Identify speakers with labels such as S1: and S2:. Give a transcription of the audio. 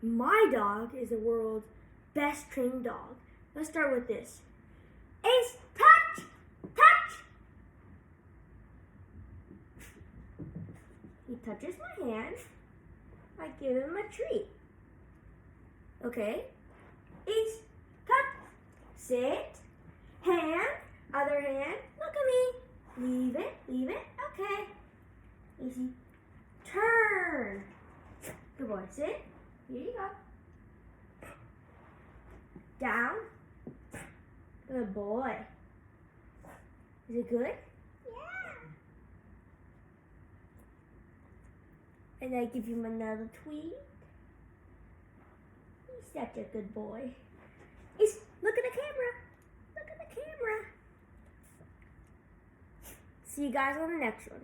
S1: My dog is the world's best trained dog. Let's start with this. Ace, touch! Touch! He touches my hand. I give him a treat. Okay. Ace, touch! Sit. Hand. Other hand. Look at me. Leave it. Leave it. Okay. Easy. Turn. Good boy. Sit. Here you go. Down. Good boy. Is it good? Yeah. And I give him another tweet. He's such a good boy. Look at the camera. Look at the camera. See you guys on the next one.